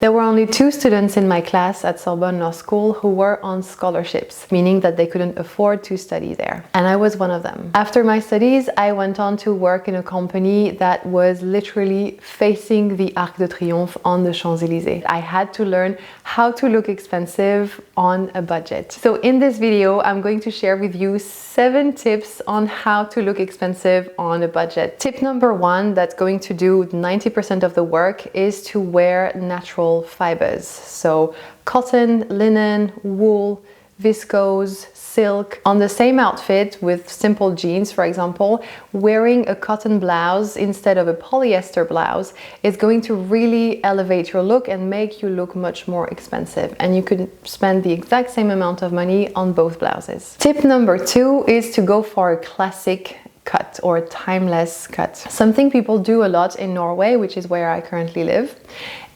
There were only 2 students in my class at Sorbonne Law School who were on scholarships, meaning that they couldn't afford to study there. And I was one of them. After my studies, I went on to work in a company that was literally facing the Arc de Triomphe on the Champs Elysées. I had to learn how to look expensive on a budget. So in this video, I'm going to share with you 7 tips on how to look expensive on a budget. Tip number 1, that's going to do 90% of the work, is to wear natural fibers. So cotton, linen, wool, viscose, silk. On the same outfit with simple jeans, for example, wearing a cotton blouse instead of a polyester blouse is going to really elevate your look and make you look much more expensive. And you could spend the exact same amount of money on both blouses. Tip number 2 is to go for a classic cut or a timeless cut. Something people do a lot in Norway, which is where I currently live,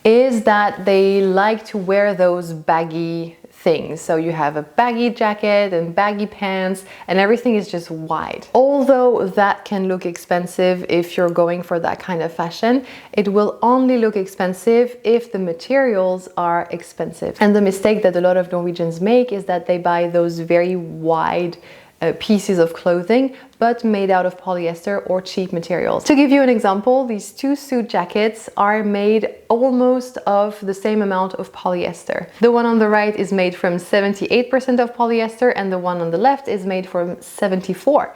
is that they like to wear those baggy things. So you have a baggy jacket and baggy pants and everything is just wide. Although that can look expensive if you're going for that kind of fashion, it will only look expensive if the materials are expensive. And the mistake that a lot of Norwegians make is that they buy those very wide pieces of clothing, but made out of polyester or cheap materials. To give you an example, these 2 suit jackets are made almost of the same amount of polyester. The one on the right is made from 78% of polyester and the one on the left is made from 74%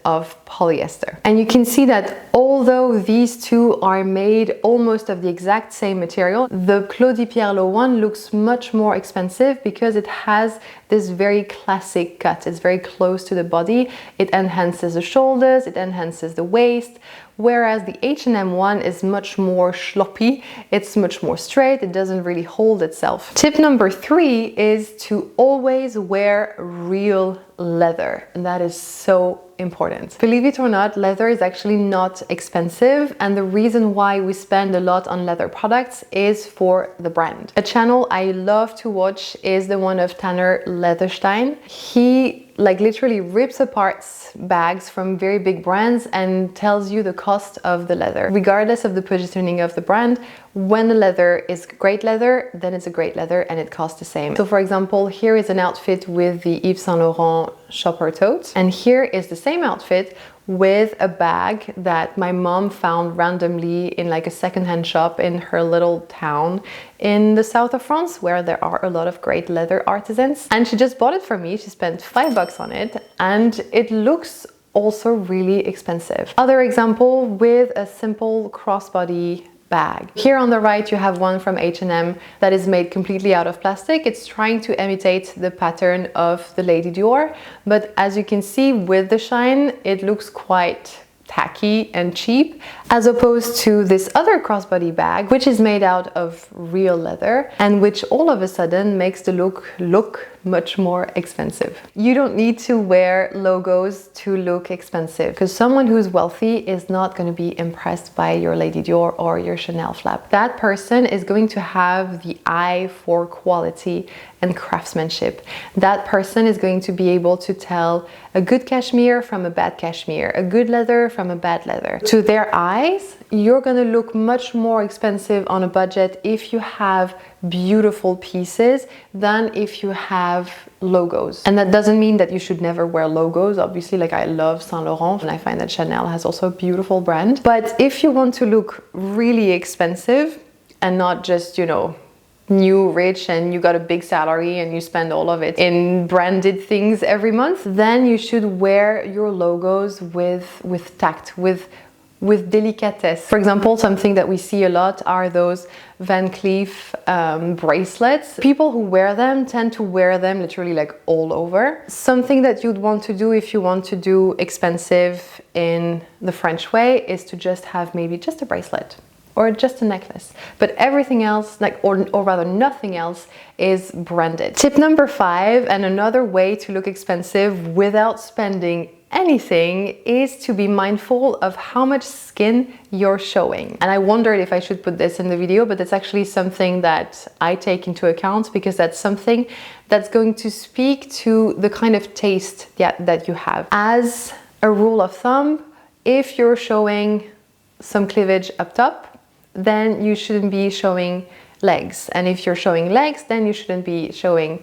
of polyester. And you can see that although these 2 are made almost of the exact same material, the Claudie Pierlot one looks much more expensive because it has this very classic cut. It's very close to the body. It enhances the shoulders, it enhances the waist, whereas the H&M one is much more sloppy. It's much more straight. It doesn't really hold itself. Tip number 3 is to always wear real leather, and that is so important. Believe it or not, leather is actually not expensive, and the reason why we spend a lot on leather products is for the brand. A channel I love to watch is the one of Tanner Leatherstein. He literally rips apart bags from very big brands and tells you the cost of the leather. Regardless of the positioning of the brand, when the leather is great leather, then it's a great leather and it costs the same. So for example, here is an outfit with the Yves Saint Laurent shopper tote, and here is the same outfit with a bag that my mom found randomly in like a secondhand shop in her little town in the south of France, where there are a lot of great leather artisans. And she just bought it for me. She spent $5 on it and it looks also really expensive. Other example with a simple crossbody bag. Here on the right you have one from H&M that is made completely out of plastic. It's trying to imitate the pattern of the Lady Dior, but as you can see with the shine, it looks quite tacky and cheap, as opposed to this other crossbody bag, which is made out of real leather and which all of a sudden makes the look much more expensive. You don't need to wear logos to look expensive, because someone who's wealthy is not going to be impressed by your Lady Dior or your Chanel flap. That person is going to have the eye for quality and craftsmanship. That person is going to be able to tell a good cashmere from a bad cashmere, a good leather from a bad leather. To their eyes, you're going to look much more expensive on a budget if you have beautiful pieces than if you have logos. And that doesn't mean that you should never wear logos. Obviously, like I love Saint Laurent and I find that Chanel has also a beautiful brand. But if you want to look really expensive and not just, you know, new rich and you got a big salary and you spend all of it in branded things every month, then you should wear your logos with tact, with delicatesse. For example, something that we see a lot are those Van Cleef bracelets. People who wear them tend to wear them literally like all over. Something that you'd want to do if you want to do expensive in the French way is to just have maybe just a bracelet or just a necklace, but everything else, or rather nothing else, is branded. Tip number 5, and another way to look expensive without spending anything, is to be mindful of how much skin you're showing. And I wondered if I should put this in the video, but it's actually something that I take into account, because that's something that's going to speak to the kind of taste that you have. As a rule of thumb, if you're showing some cleavage up top, then you shouldn't be showing legs. And if you're showing legs, then you shouldn't be showing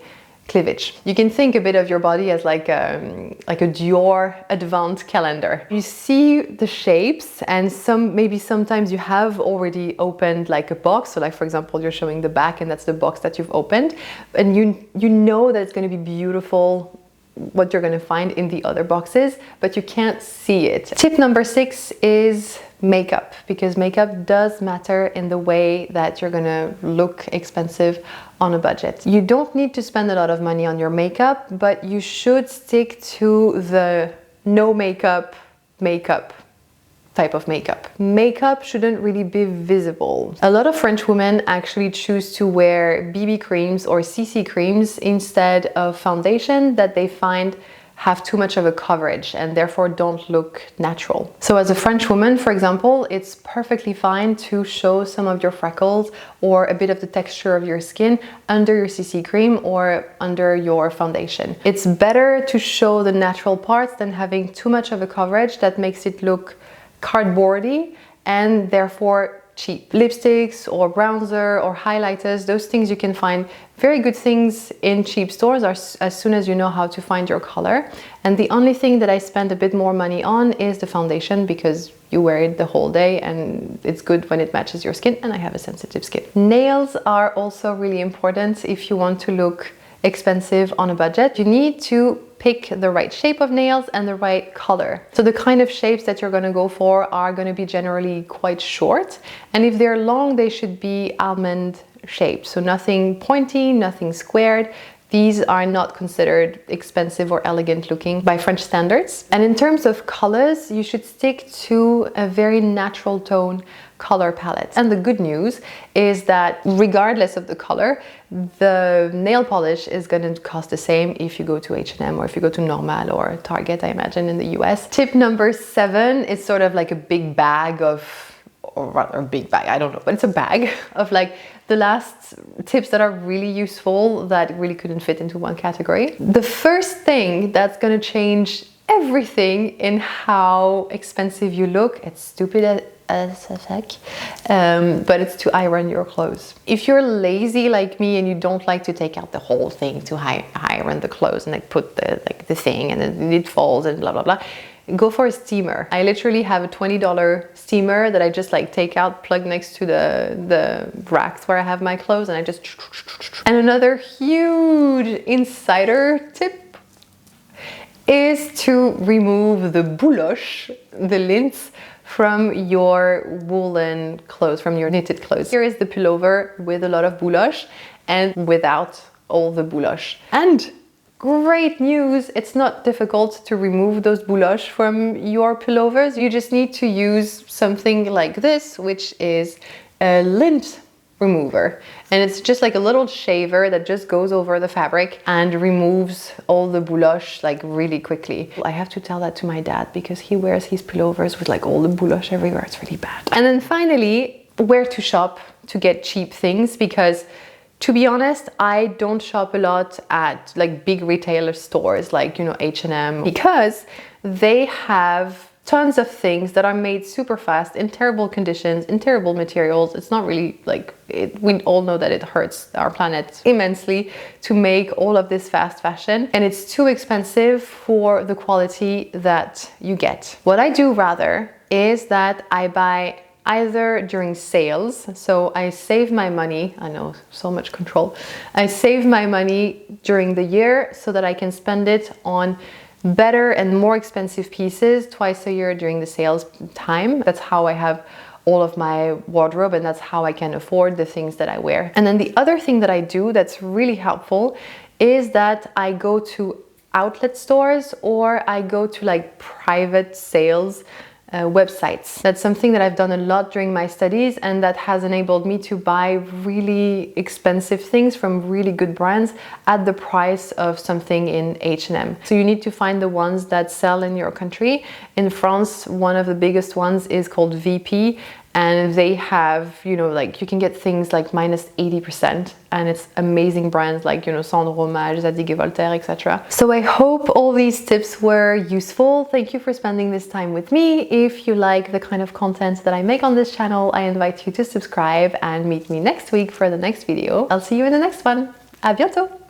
cleavage. You can think a bit of your body as like a Dior advanced calendar. You see the shapes, and maybe sometimes you have already opened like a box. So like, for example, you're showing the back and that's the box that you've opened, and you know that it's going to be beautiful what you're going to find in the other boxes, but you can't see it. Tip number 6 is makeup, because makeup does matter in the way that you're going to look expensive on a budget. You don't need to spend a lot of money on your makeup, but you should stick to the no makeup type of makeup. Makeup shouldn't really be visible. A lot of French women actually choose to wear BB creams or CC creams instead of foundation that they find have too much of a coverage and therefore don't look natural. So as a French woman, for example, it's perfectly fine to show some of your freckles or a bit of the texture of your skin under your CC cream or under your foundation. It's better to show the natural parts than having too much of a coverage that makes it look cardboardy and therefore cheap. Lipsticks or bronzer or highlighters, those things you can find very good things in cheap stores as soon as you know how to find your color. And the only thing that I spend a bit more money on is the foundation, because you wear it the whole day and it's good when it matches your skin, and I have a sensitive skin. Nails are also really important if you want to look expensive on a budget. You need to pick the right shape of nails and the right color. So the kind of shapes that you're going to go for are going to be generally quite short, and if they're long, they should be almond shaped. So nothing pointy, nothing squared. These are not considered expensive or elegant looking by French standards. And in terms of colors, you should stick to a very natural tone color palette. And the good news is that regardless of the color, the nail polish is going to cost the same if you go to H&M or if you go to Normal or Target, I imagine, in the US. Tip number 7 is sort of like a big bag of, or rather a big bag, I don't know, but it's a bag of like the last tips that are really useful that really couldn't fit into one category. The first thing that's going to change everything in how expensive you look, it's stupid as heck, but it's to iron your clothes. If you're lazy like me and you don't like to take out the whole thing to iron the clothes and like put the thing and then it falls and blah blah blah, go for a steamer. I literally have a $20 steamer that I just like take out, plug next to the racks where I have my clothes, and I just... And another huge insider tip is to remove the bouloche, the lint, from your woolen clothes, from your knitted clothes. Here is the pullover with a lot of bouloche and without all the bouloche. And great news, it's not difficult to remove those bouloche from your pullovers. You just need to use something like this, which is a lint remover. And it's just like a little shaver that just goes over the fabric and removes all the bouloche like really quickly. I have to tell that to my dad because he wears his pullovers with like all the bouloche everywhere. It's really bad. And then finally, where to shop to get cheap things, because to be honest, I don't shop a lot at like big retailer stores like, you know, H&M, because they have tons of things that are made super fast in terrible conditions, in terrible materials. It's not really like it. We all know that it hurts our planet immensely to make all of this fast fashion, and it's too expensive for the quality that you get. What I do rather is that I buy either during sales, so I save my money, I know, so much control. I save my money during the year so that I can spend it on better and more expensive pieces twice a year during the sales time. That's how I have all of my wardrobe, and that's how I can afford the things that I wear. And then the other thing that I do that's really helpful is that I go to outlet stores or I go to like private sales websites. That's something that I've done a lot during my studies, and that has enabled me to buy really expensive things from really good brands at the price of something in H&M. So you need to find the ones that sell in your country. In France, one of the biggest ones is called VP, and they have, you know, like you can get things like minus 80%, and it's amazing brands like, you know, Sandro Rommage, Zadig & Voltaire, etc. So I hope all these tips were useful. Thank you for spending this time with me. If you like the kind of content that I make on this channel, I invite you to subscribe and meet me next week for the next video. I'll see you in the next one. À bientôt!